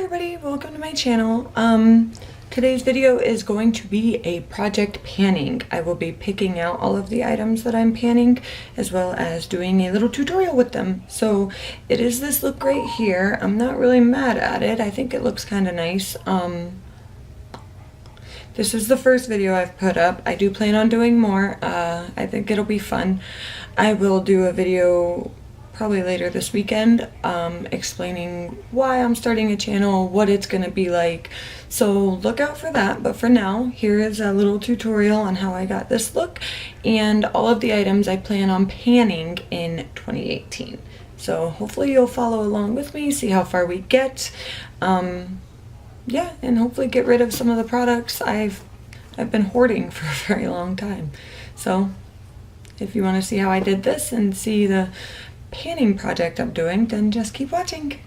everybody, welcome to my channel. Today's video is going to be a project panning. I will be picking out all of the items that I'm panning as well as doing a little tutorial with them. So it is this look right here. I'm not really mad at it. I think it looks kind of nice. This is the first video I've put up. I do plan on doing more. I think it'll be fun. I will do a video probably later this weekend explaining why I'm starting a channel, what it's gonna be like, so look out for that. But for now, here is a little tutorial on how I got this look and all of the items I plan on panning in 2018. So hopefully you'll follow along with me, see how far we get, yeah, and hopefully get rid of some of the products I've been hoarding for a very long time. So if you want to see how I did this and see the panning project I'm doing, then just keep watching.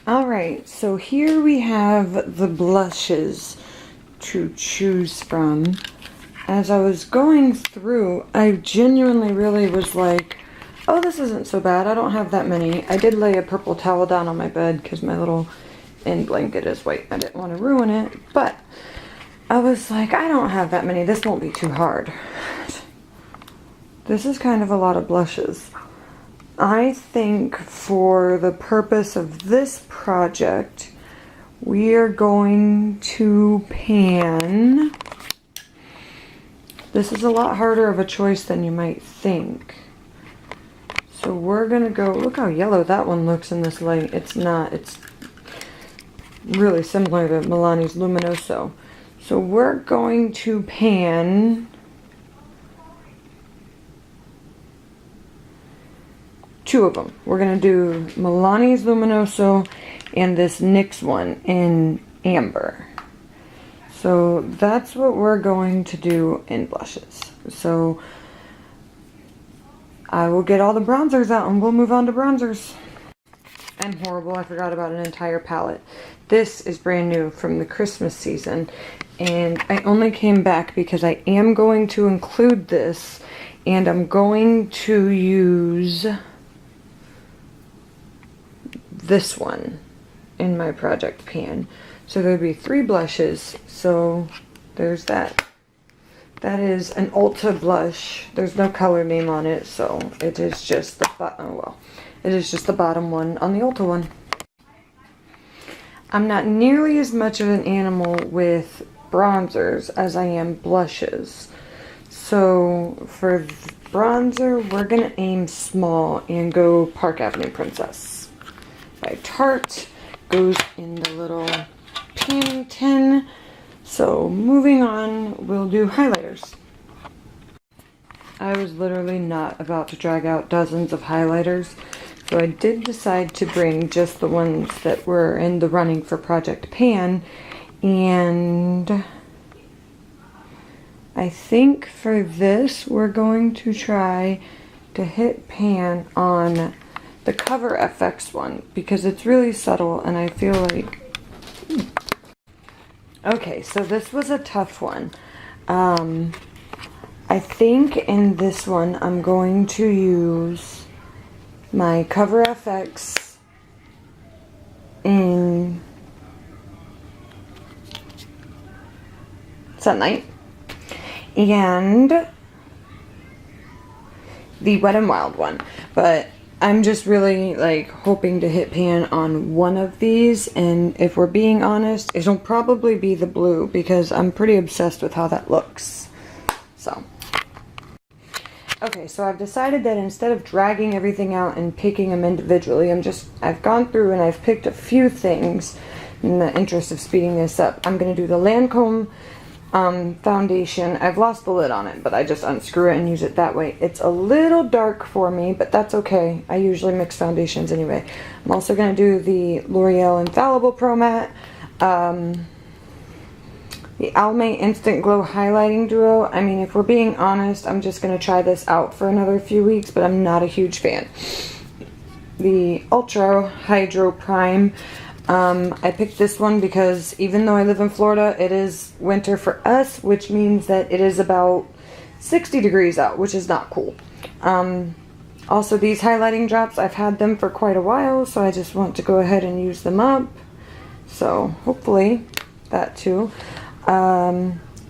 Alright, so here we have the blushes to choose from. As I was going through, I genuinely really was like, oh, this isn't so bad. I don't have that many. I did lay a purple towel down on my bed because my little end blanket is white. I didn't want to ruin it, but I was like, I don't have that many. This won't be too hard. This is kind of a lot of blushes. I think for the purpose of this project, we are going to pan. This is a lot harder of a choice than you might think. So we're gonna go, look how yellow that one looks in this light. It's not, it's really similar to Milani's Luminoso. So we're going to pan two of them. We're going to do Milani's Luminoso and this NYX one in amber. So that's what we're going to do in blushes. So I will get all the bronzers out and we'll move on to bronzers. I'm horrible. I forgot about an entire palette. This is brand new from the Christmas season. And I only came back because I am going to include this. And I'm going to use this one in my project pan. So there'll be 3 blushes. So there's that. That is an Ulta blush. There's no color name on it, so it is just the it is just the bottom one on the Ulta one. I'm not nearly as much of an animal with bronzers as I am blushes. So for bronzer, we're gonna aim small and go Park Avenue Princess by Tarte. Goes in the little panning tin. So moving on, we'll do highlighters. I was literally not about to drag out dozens of highlighters, so I did decide to bring just the ones that were in the running for Project Pan, and I think for this we're going to try to hit pan on the Cover FX one because it's really subtle and I feel like... Okay, so this was a tough one. I think in this one I'm going to use my Cover FX in Sunlight and the Wet n Wild one, but I'm just really like hoping to hit pan on one of these, and if we're being honest, it'll probably be the blue because I'm pretty obsessed with how that looks. So okay, so I've decided that instead of dragging everything out and picking them individually, I've gone through and I've picked a few things in the interest of speeding this up. I'm going to do the Lancome foundation. I've lost the lid on it, but I just unscrew it and use it that way. It's a little dark for me, but that's okay. I usually mix foundations anyway. I'm also going to do the L'Oreal Infallible Pro Matte, the Almay Instant Glow Highlighting Duo. I mean, if we're being honest, I'm just going to try this out for another few weeks, but I'm not a huge fan. The Ultra Hydro Prime. I picked this one because even though I live in Florida, it is winter for us, which means that it is about 60 degrees out, which is not cool. Also, these highlighting drops, I've had them for quite a while, so I just want to go ahead and use them up. So hopefully that too.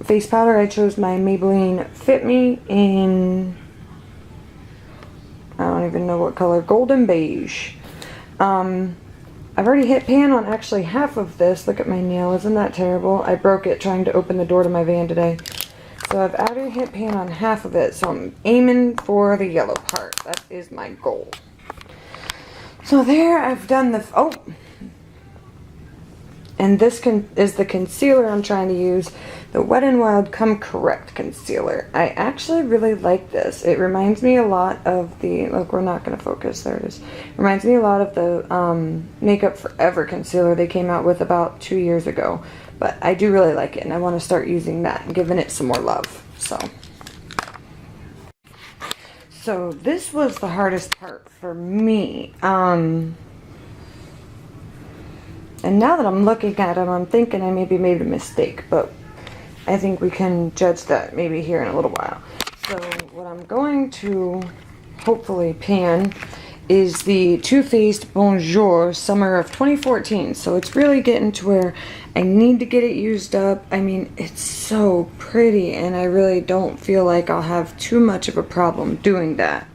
Face powder, I chose my Maybelline Fit Me in, I don't even know what color, golden beige. I've already hit pan on actually half of this. Look at my nail, isn't that terrible? I broke it trying to open the door to my van today. So I've already hit pan on half of it, so I'm aiming for the yellow part. That is my goal. So there, I've done the, oh! And this is the concealer I'm trying to use, the Wet n Wild Come Correct concealer. I actually really like this. It reminds me a lot of the, look, we're not going to focus, there it is. It reminds me a lot of the Makeup Forever concealer they came out with about 2 years ago. But I do really like it, and I want to start using that and giving it some more love. So this was the hardest part for me. And now that I'm looking at them, I'm thinking I maybe made a mistake, but I think we can judge that maybe here in a little while. So what I'm going to hopefully pan is the Too Faced Bonjour Summer of 2014. So it's really getting to where I need to get it used up. I mean, it's so pretty, and I really don't feel like I'll have too much of a problem doing that.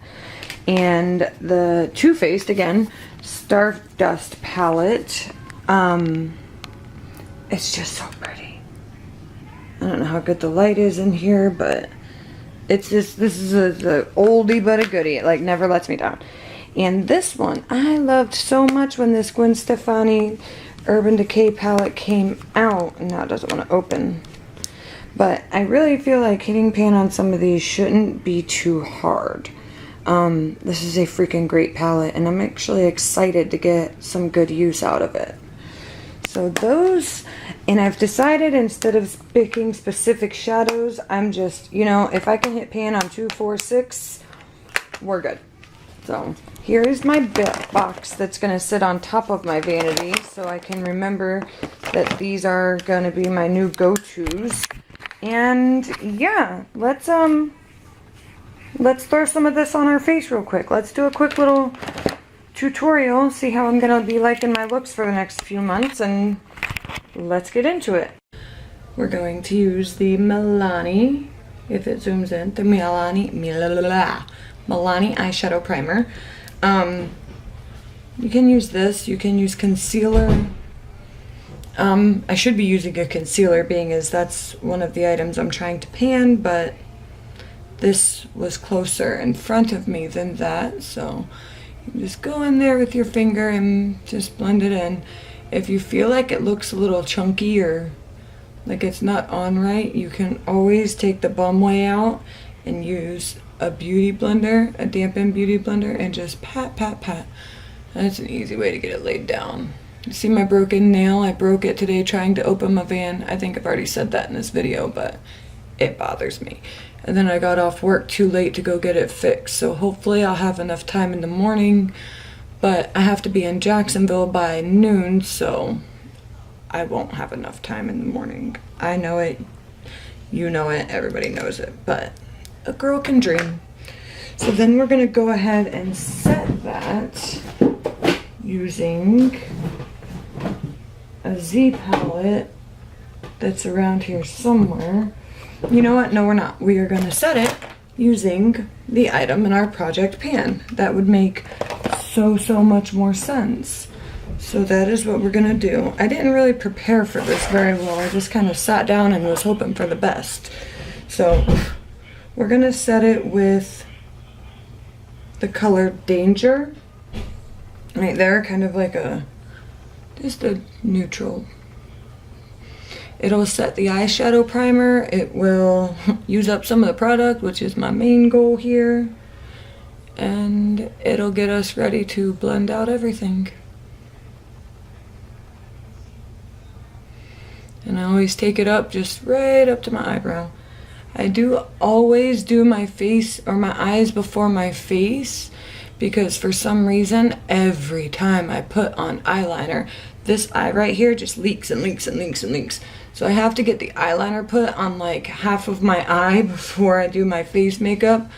And the Too Faced, again, Stardust palette. It's just so pretty. I don't know how good the light is in here, but it's just, this is the oldie but a goodie. It like never lets me down. And this one, I loved so much when this Gwen Stefani Urban Decay palette came out. Now it doesn't want to open. But I really feel like hitting pan on some of these shouldn't be too hard. This is a freaking great palette, and I'm actually excited to get some good use out of it. So those, and I've decided instead of picking specific shadows, I'm just, you know, if I can hit pan on 2, 4, 6, we're good. So here is my box that's going to sit on top of my vanity, so I can remember that these are going to be my new go-tos. And yeah, let's throw some of this on our face real quick. Let's do a quick little tutorial, see how I'm gonna be liking my looks for the next few months, and let's get into it. We're going to use the Milani, if it zooms in, the Milani eyeshadow primer. You can use this, you can use concealer. I should be using a concealer, being as that's one of the items I'm trying to pan, but this was closer in front of me than that, so you just go in there with your finger and just blend it in. If you feel like it looks a little chunky or like it's not on right, you can always take the bum way out and use a beauty blender, a dampened beauty blender, and just pat, pat, pat. That's an easy way to get it laid down. You see my broken nail? I broke it today trying to open my van. I think I've already said that in this video, but it bothers me. And then I got off work too late to go get it fixed, so hopefully I'll have enough time in the morning, but I have to be in Jacksonville by noon, so I won't have enough time in the morning. I know it, you know it, everybody knows it, but a girl can dream. So then we're gonna go ahead and set that using a Z palette that's around here somewhere. You know what? No, we're not. We are going to set it using the item in our project pan. That would make so much more sense. So that is what we're going to do. I didn't really prepare for this very well. I just kind of sat down and was hoping for the best. So we're going to set it with the color Danger. Right there, kind of like just a neutral. It'll set the eyeshadow primer. It will use up some of the product, which is my main goal here. And it'll get us ready to blend out everything. And I always take it up just right up to my eyebrow. I do always do my face or my eyes before my face, because for some reason, every time I put on eyeliner, this eye right here just leaks and leaks and leaks and leaks. So I have to get the eyeliner put on like half of my eye before I do my face makeup.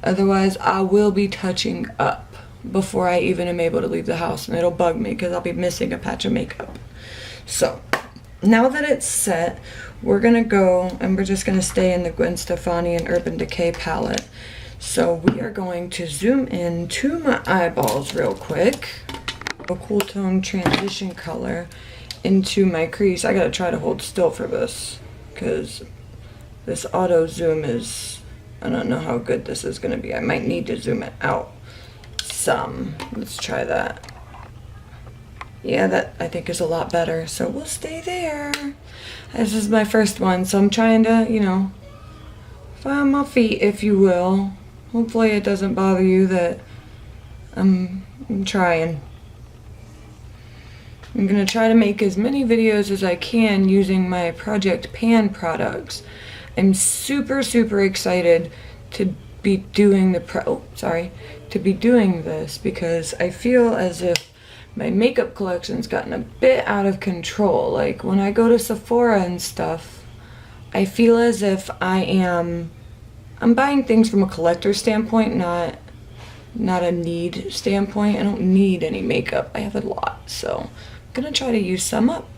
Otherwise, I will be touching up before I even am able to leave the house, and it'll bug me because I'll be missing a patch of makeup. So, now that it's set, we're gonna go and we're just gonna stay in the Gwen Stefani and Urban Decay palette. So we are going to zoom in to my eyeballs real quick. A cool tone transition color into my crease. I gotta try to hold still for this because this auto zoom is, I don't know how good this is gonna be. I might need to zoom it out some. Let's try that. Yeah, that I think is a lot better. So we'll stay there. This is my first one, so I'm trying to, you know, find my feet, if you will. Hopefully it doesn't bother you that I'm trying. I'm gonna try to make as many videos as I can using my Project Pan products. I'm super excited to be doing this because I feel as if my makeup collection's gotten a bit out of control. Like when I go to Sephora and stuff, I feel as if I'm buying things from a collector standpoint, not a need standpoint. I don't need any makeup. I have a lot, so I'm gonna try to use some up.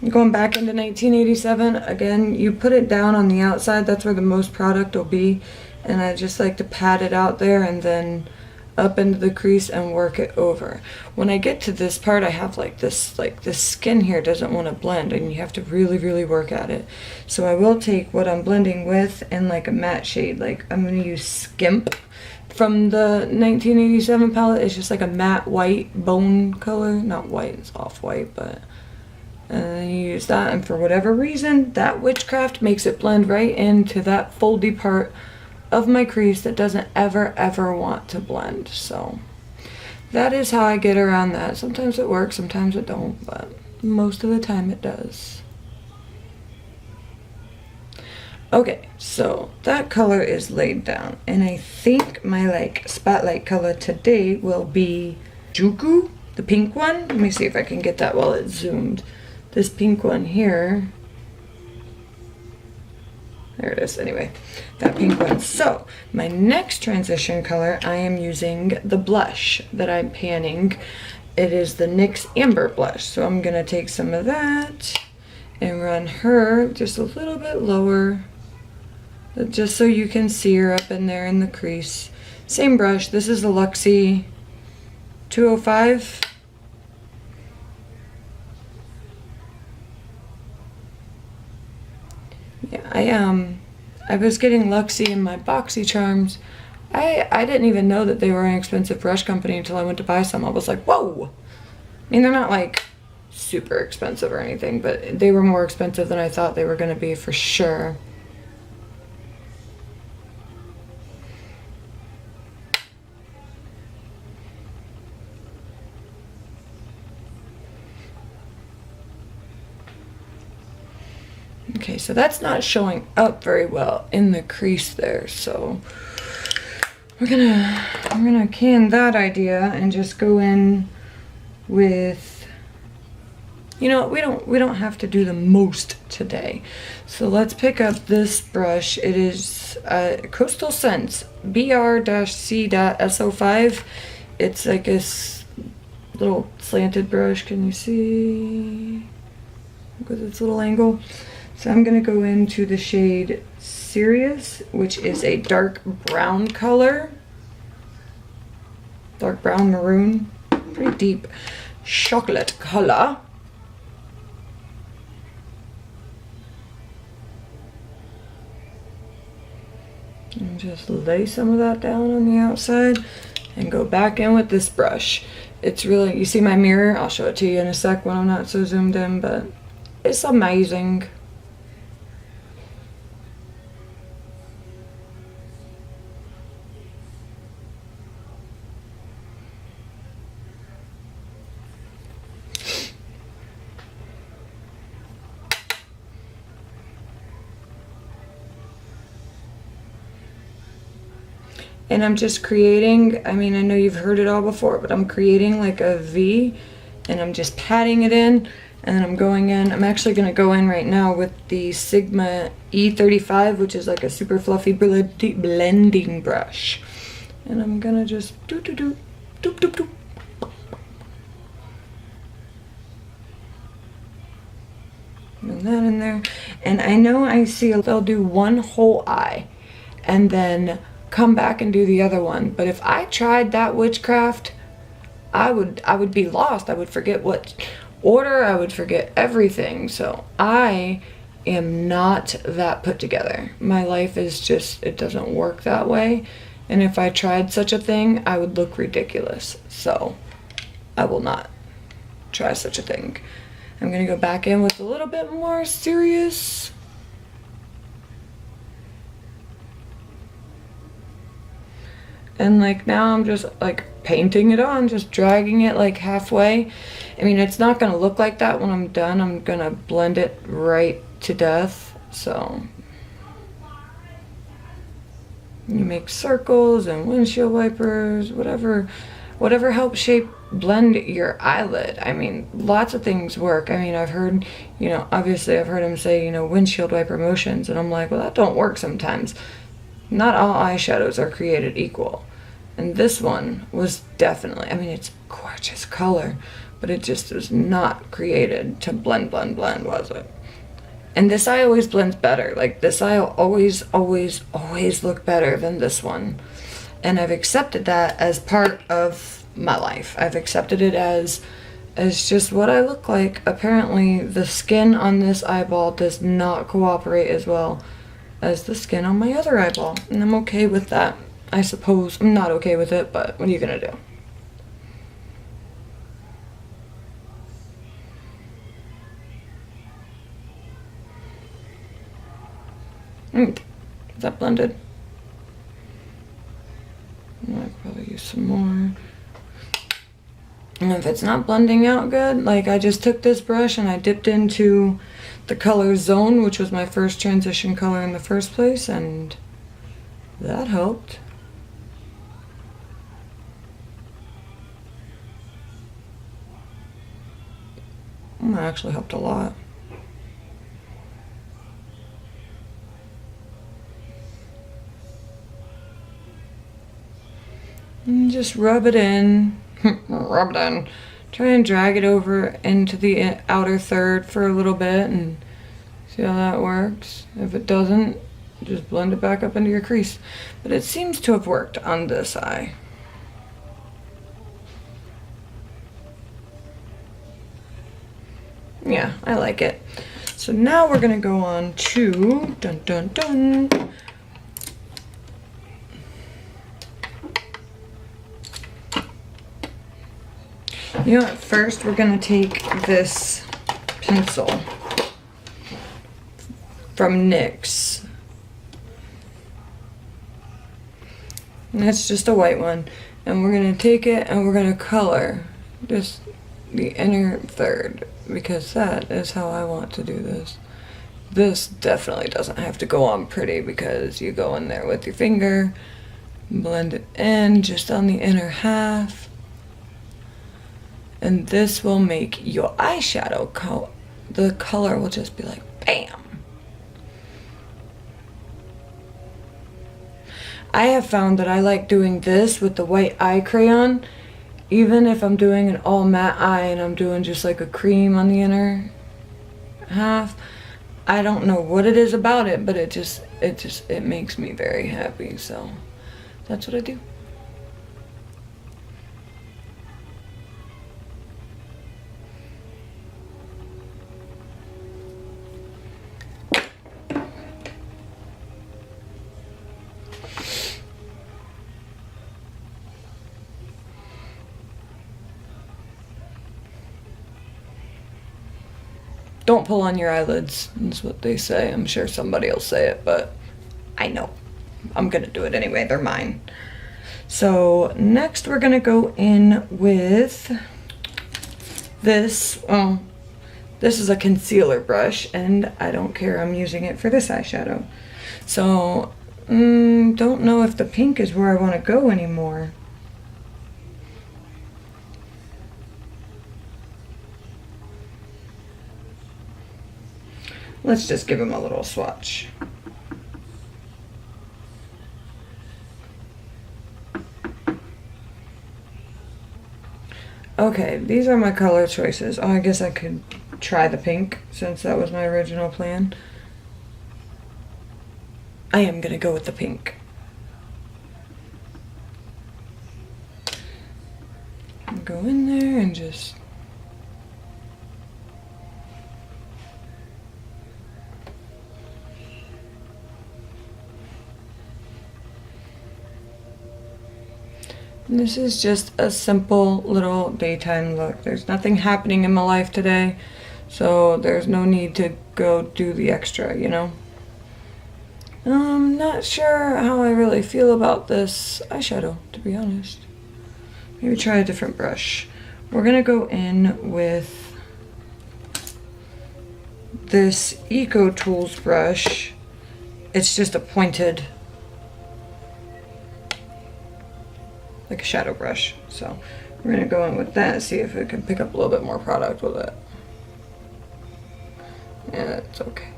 Going back into 1987, again, you put it down on the outside, that's where the most product will be, and I just like to pat it out there and then up into the crease and work it over. When I get to this part, I have this skin here doesn't want to blend, and you have to really work at it. So I will take what I'm blending with and like a matte shade, like I'm going to use Skimp from the 1987 palette. It's just like a matte white bone color, not white, it's off-white, but and then you use that, and for whatever reason, that Witchcraft makes it blend right into that foldy part of my crease that doesn't ever want to blend. So that is how I get around that. Sometimes it works, sometimes it don't, but most of the time it does. Okay, so that color is laid down, and I think my like spotlight color today will be Juku, the pink one. Let me see if I can get that while it's zoomed. This pink one here. There it is, anyway, that pink one. So, my next transition color, I am using the blush that I'm panning. It is the NYX Amber blush. So I'm gonna take some of that and run her just a little bit lower, just so you can see her up in there in the crease. Same brush, this is the Luxie 205. Yeah, I was getting Luxie in my BoxyCharms. I didn't even know that they were an expensive brush company until I went to buy some. I was like, whoa! I mean, they're not like super expensive or anything, but they were more expensive than I thought they were going to be for sure. Okay, so that's not showing up very well in the crease there, so I'm gonna can that idea and just go in with, you know, we don't have to do the most today. So let's pick up this brush. It is Coastal Scents BR-C.SO5. It's like this little slanted brush. Can you see with its little angle? So I'm going to go into the shade Serious, which is a dark brown color. Dark brown maroon. Pretty deep chocolate color. And just lay some of that down on the outside and go back in with this brush. It's really, you see my mirror? I'll show it to you in a sec when I'm not so zoomed in, but it's amazing. And I'm just creating, I mean, I know you've heard it all before, but I'm creating like a V, and I'm just patting it in, And then I'm going in, I'm actually going to go in right now with the Sigma E35, which is like a super fluffy blending brush. And I'm going to just doop doop doop, doop doop doop. And that in there. And I know I see they'll do one whole eye and then come back and do the other one. But if I tried that witchcraft, I would be lost. I would forget what order, I would forget everything. So I am not that put together. My life is just, it doesn't work that way. And if I tried such a thing, I would look ridiculous. So I will not try such a thing. I'm gonna go back in with a little bit more serious. And like now I'm just like painting it on, just dragging it like halfway. I mean, it's not gonna look like that when I'm done. I'm gonna blend it right to death. So you make circles and windshield wipers, whatever helps shape blend your eyelid. I mean, lots of things work. I mean, I've heard, you know, obviously I've heard him say, you know, windshield wiper motions, and I'm like, well, that don't work sometimes. Not all eyeshadows are created equal. And this one was definitely, I mean, it's gorgeous color, but it just was not created to blend, was it? And this eye always blends better. Like, this eye will always look better than this one. And I've accepted that as part of my life. I've accepted it as just what I look like. Apparently, the skin on this eyeball does not cooperate as well as the skin on my other eyeball. And I'm okay with that. I suppose I'm not okay with it, but what are you gonna do? Is that blended? I could probably use some more. And if it's not blending out good, like I just took this brush and I dipped into the color Zone, which was my first transition color in the first place, and that helped. That actually helped a lot. And just rub it in. Rub it in. Try and drag it over into the outer third for a little bit and see how that works. If it doesn't, just blend it back up into your crease. But it seems to have worked on this eye. Yeah, I like it. So now we're gonna go on to dun dun dun. You know what, first we're gonna take this pencil from NYX. And that's just a white one. And we're gonna take it and we're gonna color just the inner third, because that is how I want to do this. This definitely doesn't have to go on pretty, because you go in there with your finger, blend it in just on the inner half, and this will make your eyeshadow the color will just be like bam. I have found that I like doing this with the white eye crayon, even if I'm doing an all matte eye and I'm doing just like a cream on the inner half. I don't know what it is about it, but it makes me very happy, so that's what I do. Don't pull on your eyelids, that's what they say. I'm sure somebody will say it, but I know. I'm gonna do it anyway, they're mine. So next we're gonna go in with this. This is a concealer brush, and I don't care, I'm using it for this eyeshadow. So, don't know if the pink is where I wanna go anymore. let's just give him a little swatch. Okay, these are my color choices. Oh, I guess I could try the pink since that was my original plan. I am gonna go with the pink. Go in there and just and this is just a simple little daytime look. There's nothing happening in my life today, so there's no need to go do the extra, you know? I'm not sure how I really feel about this eyeshadow, to be honest. Maybe try a different brush. We're gonna go in with this Eco Tools brush. It's just a pointed, like a shadow brush. So we're gonna go in with that and see if we can pick up a little bit more product with it. Yeah, it's okay.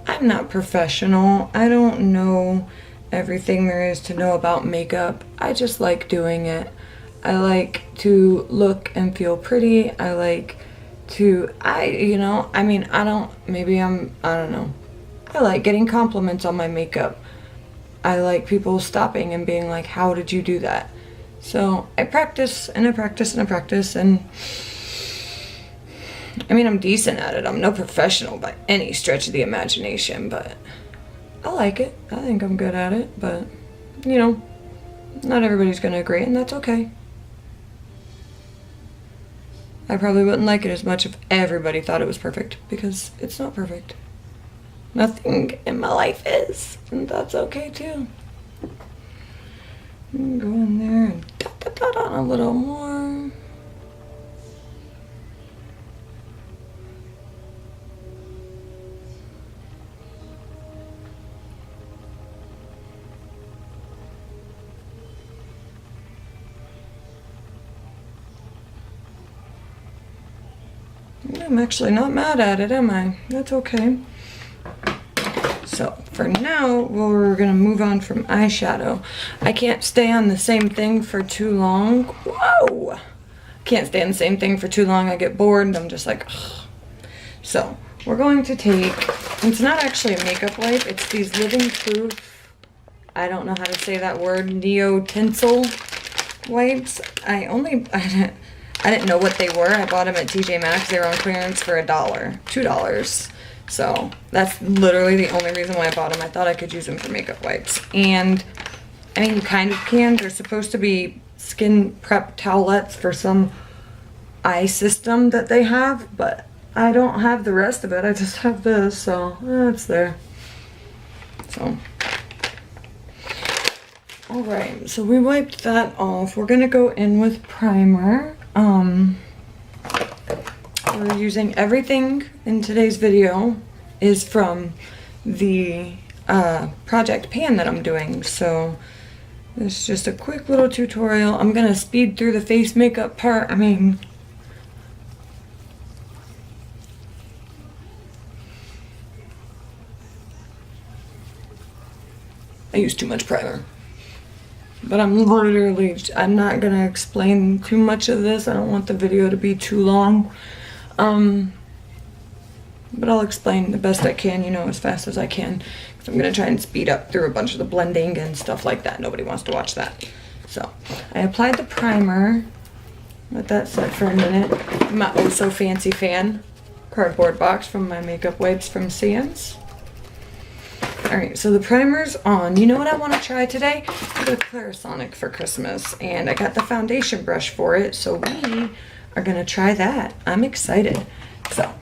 I'm not professional. I don't know everything there is to know about makeup. I just like doing it. I like to look and feel pretty. I like to, you know, I mean, I don't know. I like getting compliments on my makeup. I like people stopping and being like, how did you do that? So I practice and I practice and I practice, and I mean, I'm decent at it. I'm no professional by any stretch of the imagination, but I like it. I think I'm good at it, but you know, not everybody's gonna agree, and that's okay. I probably wouldn't like it as much if everybody thought it was perfect, because it's not perfect. Nothing in my life is, and that's okay too. Go in there and dot on a little more. I'm actually not mad at it, am I? That's okay. So for now, we're gonna move on from eyeshadow. I can't stay on the same thing for too long. Whoa! Can't stay on the same thing for too long. I get bored and I'm just like, ugh. So we're going to take, it's not actually a makeup wipe, it's these Living Proof, I don't know how to say that word, Neo Tinsel wipes. I didn't know what they were. I bought them at TJ Maxx. They were on clearance for $2. So that's literally the only reason why I bought them. I thought I could use them for makeup wipes. And I mean, you kind of can. They're supposed to be skin prep towelettes for some eye system that they have, but I don't have the rest of it. I just have this, so it's there. So, all right. So we wiped that off. We're gonna go in with primer. We're using everything in today's video is from the project pan that I'm doing, so it's just a quick little tutorial. I'm gonna speed through the face makeup part. I mean, I use too much primer. But I'm not gonna explain too much of this. I don't want the video to be too long. But I'll explain the best I can, you know, as fast as I can. 'Cause I'm gonna try and speed up through a bunch of the blending and stuff like that. Nobody wants to watch that. So, I applied the primer. Let that set for a minute. My oh so fancy fan cardboard box from my makeup wipes from Sam's. Alright, so the primer's on. You know what I want to try today? The Clarisonic for Christmas. And I got the foundation brush for it, so we are going to try that. I'm excited. So,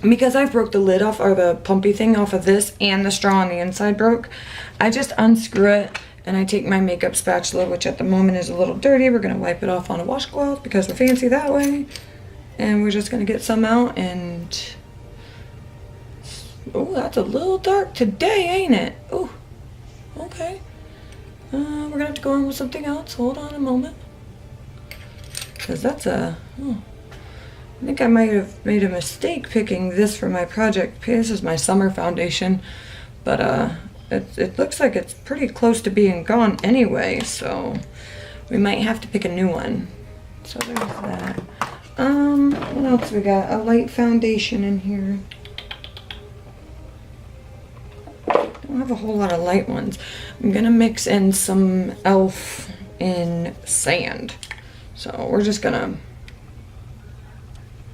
because I broke the lid off, or the pumpy thing off of this, and the straw on the inside broke, I just unscrew it, and I take my makeup spatula, which at the moment is a little dirty. We're going to wipe it off on a washcloth because we're fancy that way. And we're just going to get some out and... Oh, that's a little dark today, ain't it? Oh, okay. We're gonna have to go on with something else. Hold on a moment. Because that's a... Oh, I think I might have made a mistake picking this for my project. This is my summer foundation. But it looks like it's pretty close to being gone anyway. So we might have to pick a new one. So there's that. What else we got? A light foundation in here. Don't have a whole lot of light ones. I'm gonna mix in some e.l.f. in sand. So we're just gonna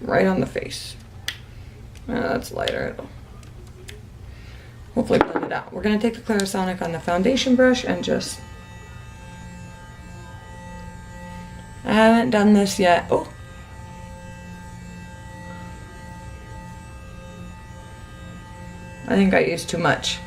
right on the face. That's lighter. It'll hopefully blend it out. We're gonna take the Clarisonic on the foundation brush and just... I haven't done this yet. Oh. I think I used too much.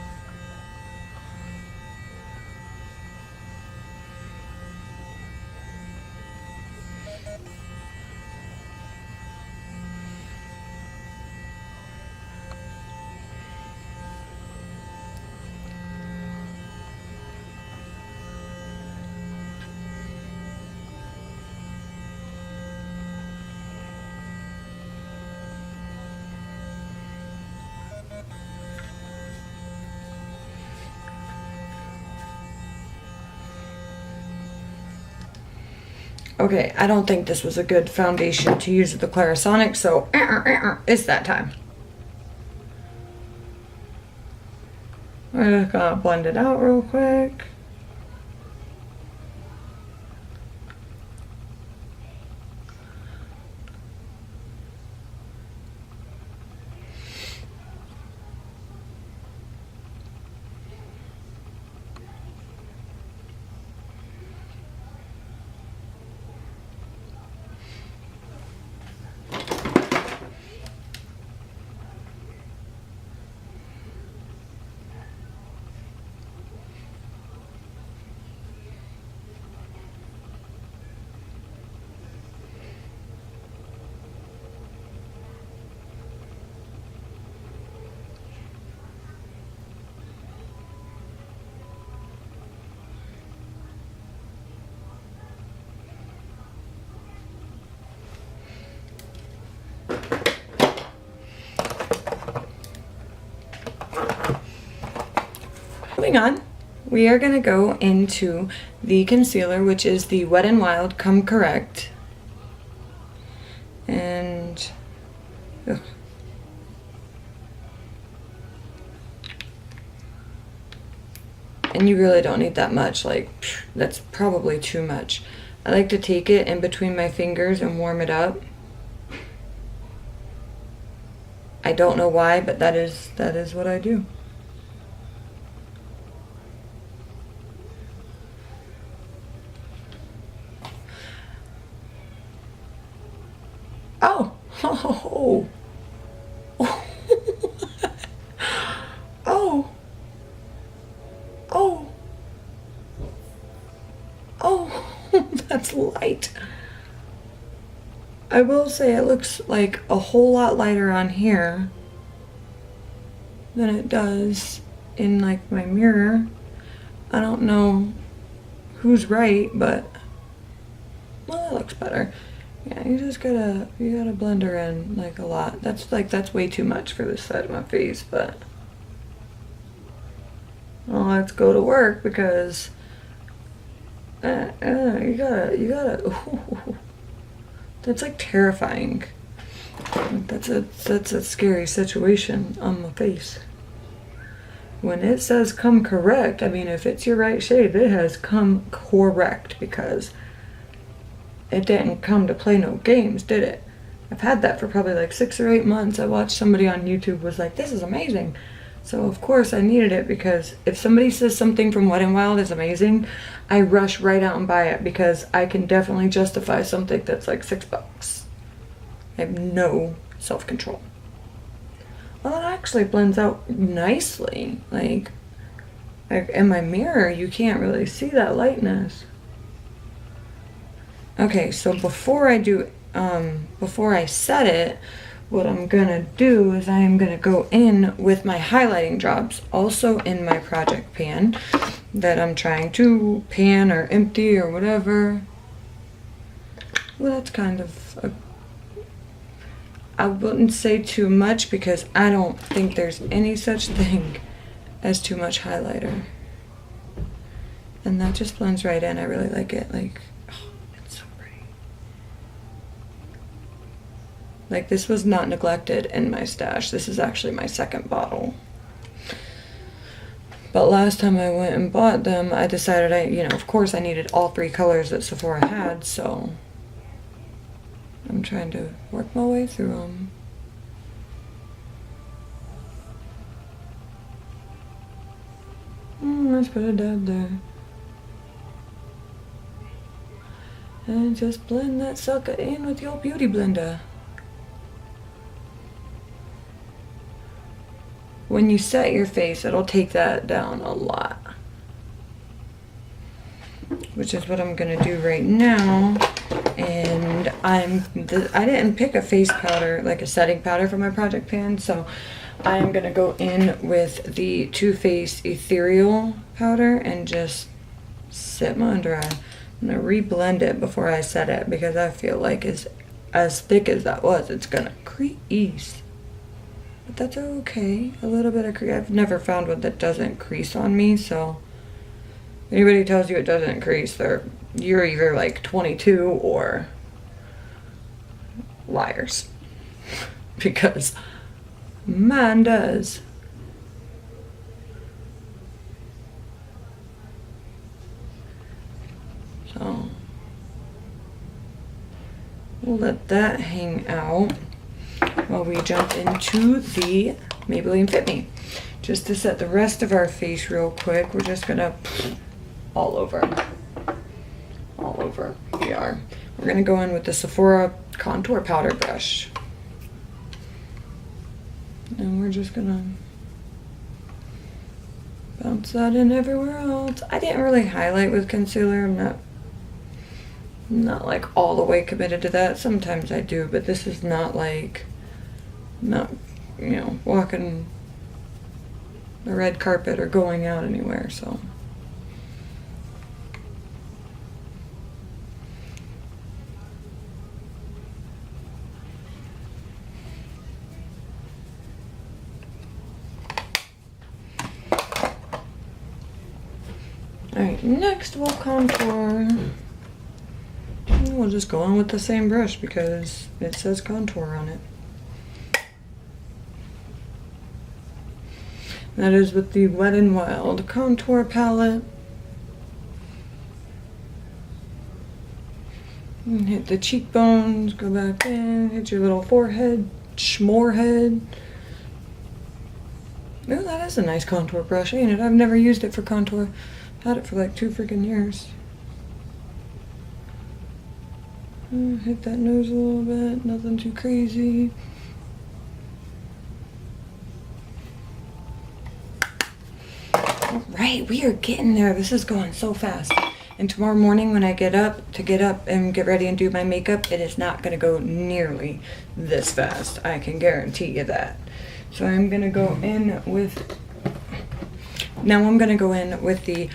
Okay, I don't think this was a good foundation to use with the Clarisonic, so it's that time. We're just gonna blend it out real quick. Moving on, we are going to go into the concealer, which is the Wet n Wild Come Correct. And you really don't need that much, like that's probably too much. I like to take it in between my fingers and warm it up. I don't know why, but that is what I do. Oh, oh, oh, oh, oh, oh, that's light. I will say it looks like a whole lot lighter on here than it does in like my mirror. I don't know who's right, but well, that looks better. Yeah, you gotta blend her in like a lot. That's way too much for this side of my face, but well, let's go to work because you gotta. Ooh, that's like terrifying. That's a scary situation on my face. When it says come correct, I mean if it's your right shade, it has come correct because it didn't come to play no games, did it? I've had that for probably like 6 or 8 months. I watched somebody on YouTube was like, this is amazing. So of course I needed it because if somebody says something from Wet n Wild is amazing, I rush right out and buy it because I can definitely justify something that's like $6. I have no self-control. Well, it actually blends out nicely. Like in my mirror, you can't really see that lightness. Okay, so before I set it, what I'm gonna do is I am gonna go in with my highlighting drops, also in my project pan that I'm trying to pan or empty or whatever. Well, that's kind of I wouldn't say too much because I don't think there's any such thing as too much highlighter. And that just blends right in. I really like it. Like, oh, it's so pretty. Like, this was not neglected in my stash. This is actually my second bottle. But last time I went and bought them, I decided of course I needed all 3 colors that Sephora had, so I'm trying to work my way through them. Let's put a dab there. And just blend that sucker in with your beauty blender. When you set your face, it'll take that down a lot. Which is what I'm gonna do right now. And I didn't pick a face powder, like a setting powder for my project pan, so I'm gonna go in with the Too Faced Ethereal powder and just set my under eye. I'm gonna reblend it before I set it because I feel like it's as thick as that was, it's gonna crease. But that's okay. A little bit of crease. I've never found one that doesn't crease on me, so if anybody tells you it doesn't crease, you're either like 22 or liars. Because mine does. So we'll let that hang out while we jump into the Maybelline Fit Me. Just to set the rest of our face real quick, we're just gonna all over we are. We're gonna go in with the Sephora contour powder brush. And we're just gonna bounce that in everywhere else. I didn't really highlight with concealer. I'm not like all the way committed to that. Sometimes I do, but this is not like, walking the red carpet or going out anywhere, so. Alright, next we'll contour. We'll just go on with the same brush because it says contour on it. That is with the Wet n Wild contour palette. And hit the cheekbones, go back in, hit your little forehead, schmorehead. Oh, that is a nice contour brush, ain't it? I've never used it for contour. Had it for like 2 freaking years. Hit that nose a little bit, nothing too crazy. All right, we are getting there. This is going so fast. And tomorrow morning when I get up and get ready and do my makeup, it is not gonna go nearly this fast. I can guarantee you that. So I'm gonna go in with, now I'm gonna go in with the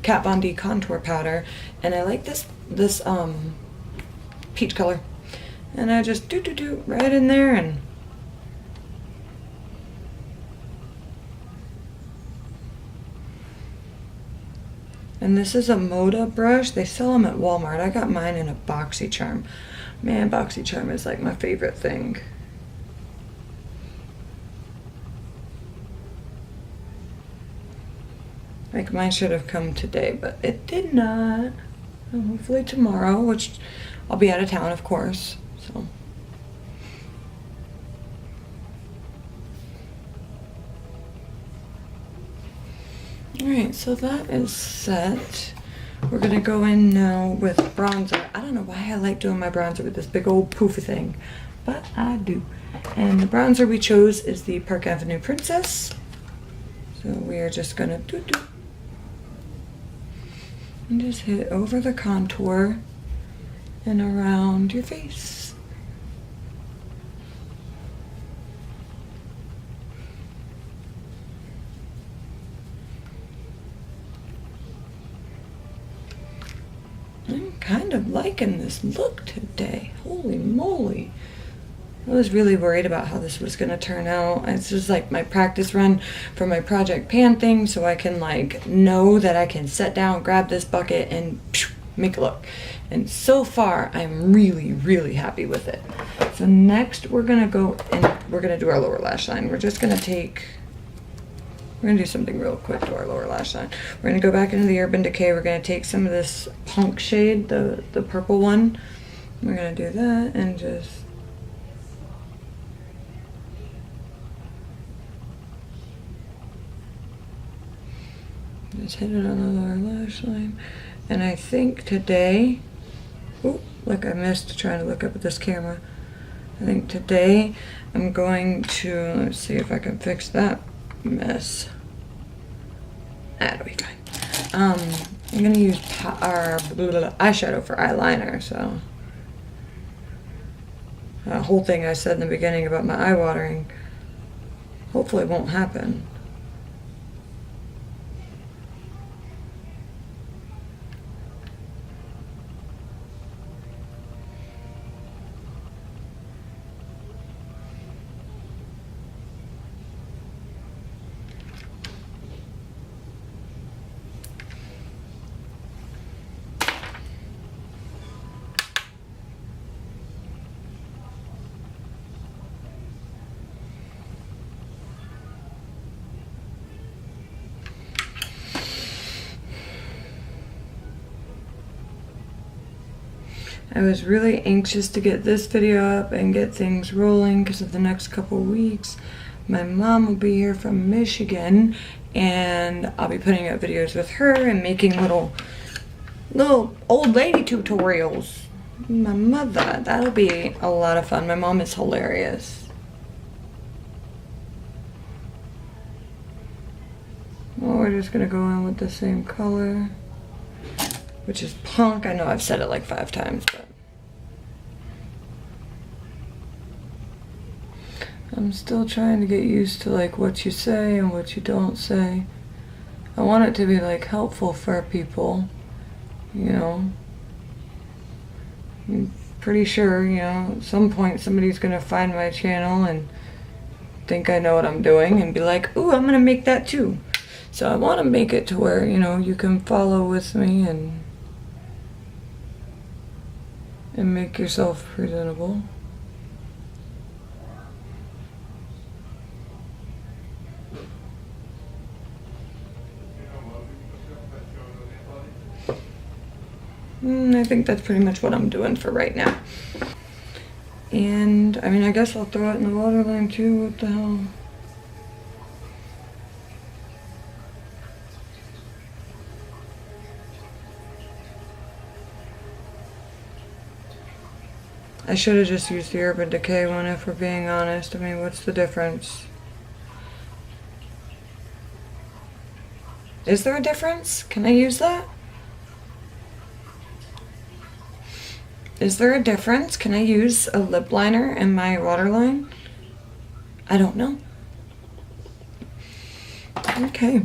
Kat Von D contour powder, and I like this peach color, and I just do right in there, and this is a Moda brush. They sell them at Walmart. I got mine in a BoxyCharm. Man, BoxyCharm is like my favorite thing. Like mine should have come today, but it did not. And hopefully tomorrow, which I'll be out of town, of course. So. Alright, so that is set. We're gonna go in now with bronzer. I don't know why I like doing my bronzer with this big old poofy thing, but I do. And the bronzer we chose is the Park Avenue Princess. So we are just gonna and just hit over the contour and around your face. kind of liking this look today. Holy moly. I was really worried about how this was going to turn out. It's just like my practice run for my Project Pan thing, so I can like know that I can sit down, grab this bucket, and make a look. And so far, I'm really, really happy with it. So next, we're going to go and we're going to do our lower lash line. We're just going to we're going to do something real quick to our lower lash line. We're going to go back into the Urban Decay. We're going to take some of this Punk shade, the purple one. We're going to do that and just hit it on the lower lash line. And I think today, oh, look, I missed trying to look up at this camera. I think today I'm going to, let's see if I can fix that mess. That'll be fine. I'm going to use our eyeshadow for eyeliner, so. The whole thing I said in the beginning about my eye watering, hopefully it won't happen. I was really anxious to get this video up and get things rolling because of the next couple weeks. My mom will be here from Michigan and I'll be putting up videos with her and making little old lady tutorials. My mother, that'll be a lot of fun. My mom is hilarious. Well, we're just gonna go in with the same color, which is Punk. I know I've said it like 5 times, but I'm still trying to get used to like what you say and what you don't say. I want it to be like helpful for people, you know. I'm pretty sure, you know, at some point somebody's gonna find my channel and think I know what I'm doing and be like, ooh, I'm gonna make that too. So I want to make it to where, you know, you can follow with me and make yourself presentable. I think that's pretty much what I'm doing for right now. And, I mean, I guess I'll throw it in the waterline too. What the hell? I should have just used the Urban Decay one if we're being honest. I mean, what's the difference? Is there a difference? Can I use that? Is there a difference? Can I use a lip liner in my waterline? I don't know. Okay.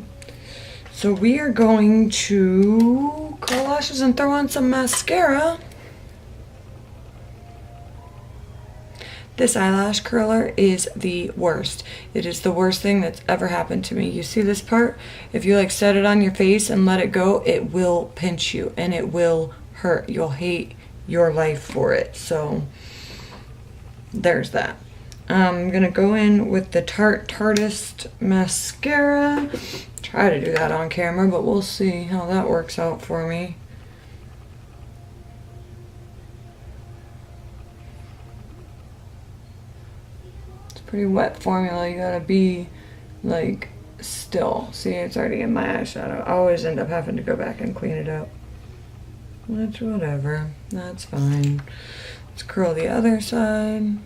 So we are going to curl lashes and throw on some mascara. This eyelash curler is the worst. It is the worst thing that's ever happened to me. You see this part? If you like set it on your face and let it go, it will pinch you and it will hurt. You'll hate your life for it. So there's that. I'm gonna go in with the Tarte Tartist mascara. Try to do that on camera, but we'll see how that works out for me. Pretty wet formula. You gotta be like still. See, it's already in my eyeshadow. I always end up having to go back and clean it up. That's whatever. That's fine. Let's curl the other side.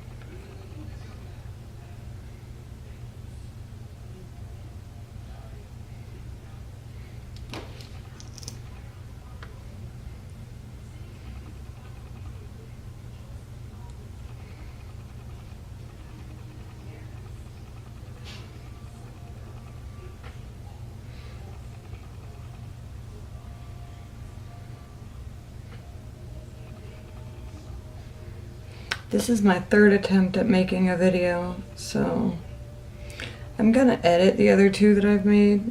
This is my third attempt at making a video, so I'm gonna edit the other two that I've made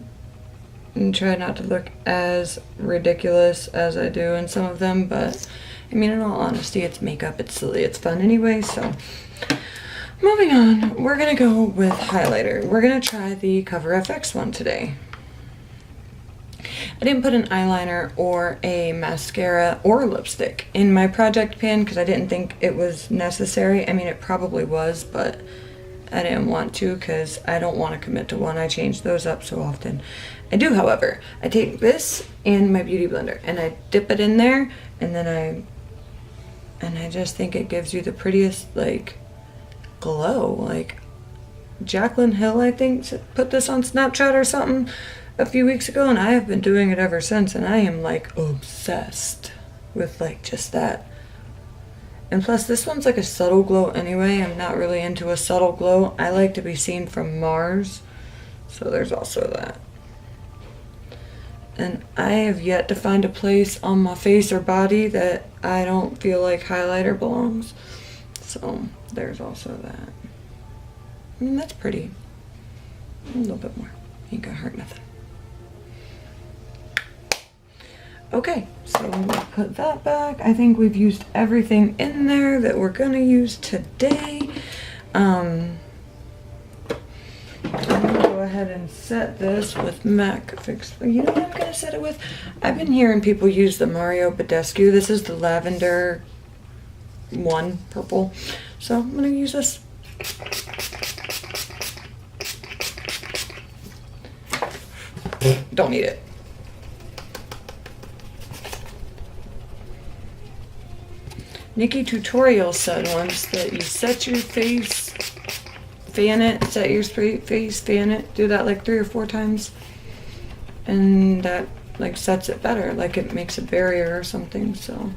and try not to look as ridiculous as I do in some of them, but I mean, in all honesty, it's makeup, it's silly, it's fun anyway, so. Moving on, we're gonna go with highlighter. We're gonna try the Cover FX one today. I didn't put an eyeliner or a mascara or lipstick in my project pan because I didn't think it was necessary. I mean, it probably was, but I didn't want to because I don't want to commit to one. I change those up so often. I do, however. I take this and my beauty blender and I dip it in there, and then I just think it gives you the prettiest, like, glow. Like, Jaclyn Hill, I think, put this on Snapchat or something a few weeks ago, and I have been doing it ever since, and I am like obsessed with like just that. And plus, this one's like a subtle glow anyway. I'm not really into a subtle glow. I like to be seen from Mars, so there's also that. And I have yet to find a place on my face or body that I don't feel like highlighter belongs, so there's also that. I mean, that's pretty. A little bit more, ain't gonna hurt nothing. Okay, so we'll put that back. I think we've used everything in there that we're gonna use today. I'm gonna go ahead and set this with MAC Fix. You know what I'm gonna set it with? I've been hearing people use the Mario Badescu. This is the lavender one, purple. So I'm gonna use this. Don't need it. Nikki Tutorial said once that you set your face, fan it, set your face, fan it, do that like 3 or 4 times, and that like sets it better, like it makes a barrier or something. So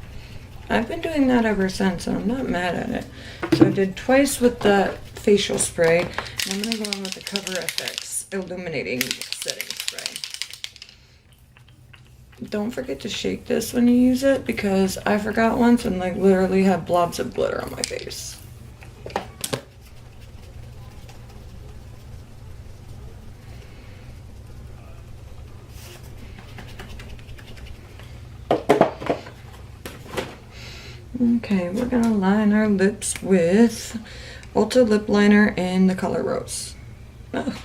I've been doing that ever since, and I'm not mad at it. So I did twice with the facial spray, and I'm gonna go on with the Cover FX Illuminating Setting Spray. Don't forget to shake this when you use it, because I forgot once and like literally had blobs of glitter on my face. Okay, we're gonna line our lips with Ulta Lip Liner in the color Rose. Oh.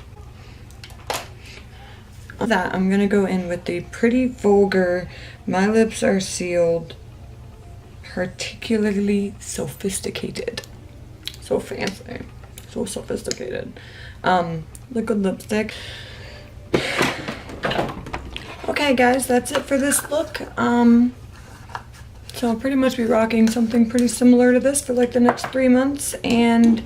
That I'm gonna go in with the Pretty Vulgar My Lips Are Sealed Particularly Sophisticated. So fancy. So sophisticated. Liquid lipstick. Okay guys, that's it for this look. So I'll pretty much be rocking something pretty similar to this for like the next 3 months, and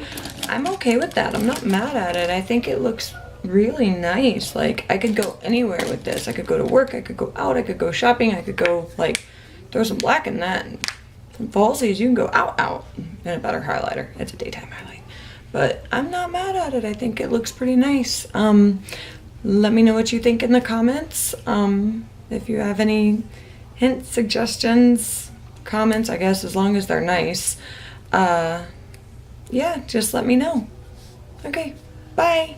I'm okay with that. I'm not mad at it. I think it looks really nice. Like, I could go anywhere with this. I could go to work, I could go out, I could go shopping, I could go like throw some black in that, and some falsies. You can go out and a better highlighter. It's a daytime highlight, but I'm not mad at it. I think it looks pretty nice. Let me know what you think in the comments. If you have any hints, suggestions, comments, I guess, as long as they're nice, yeah, just let me know. Okay, bye.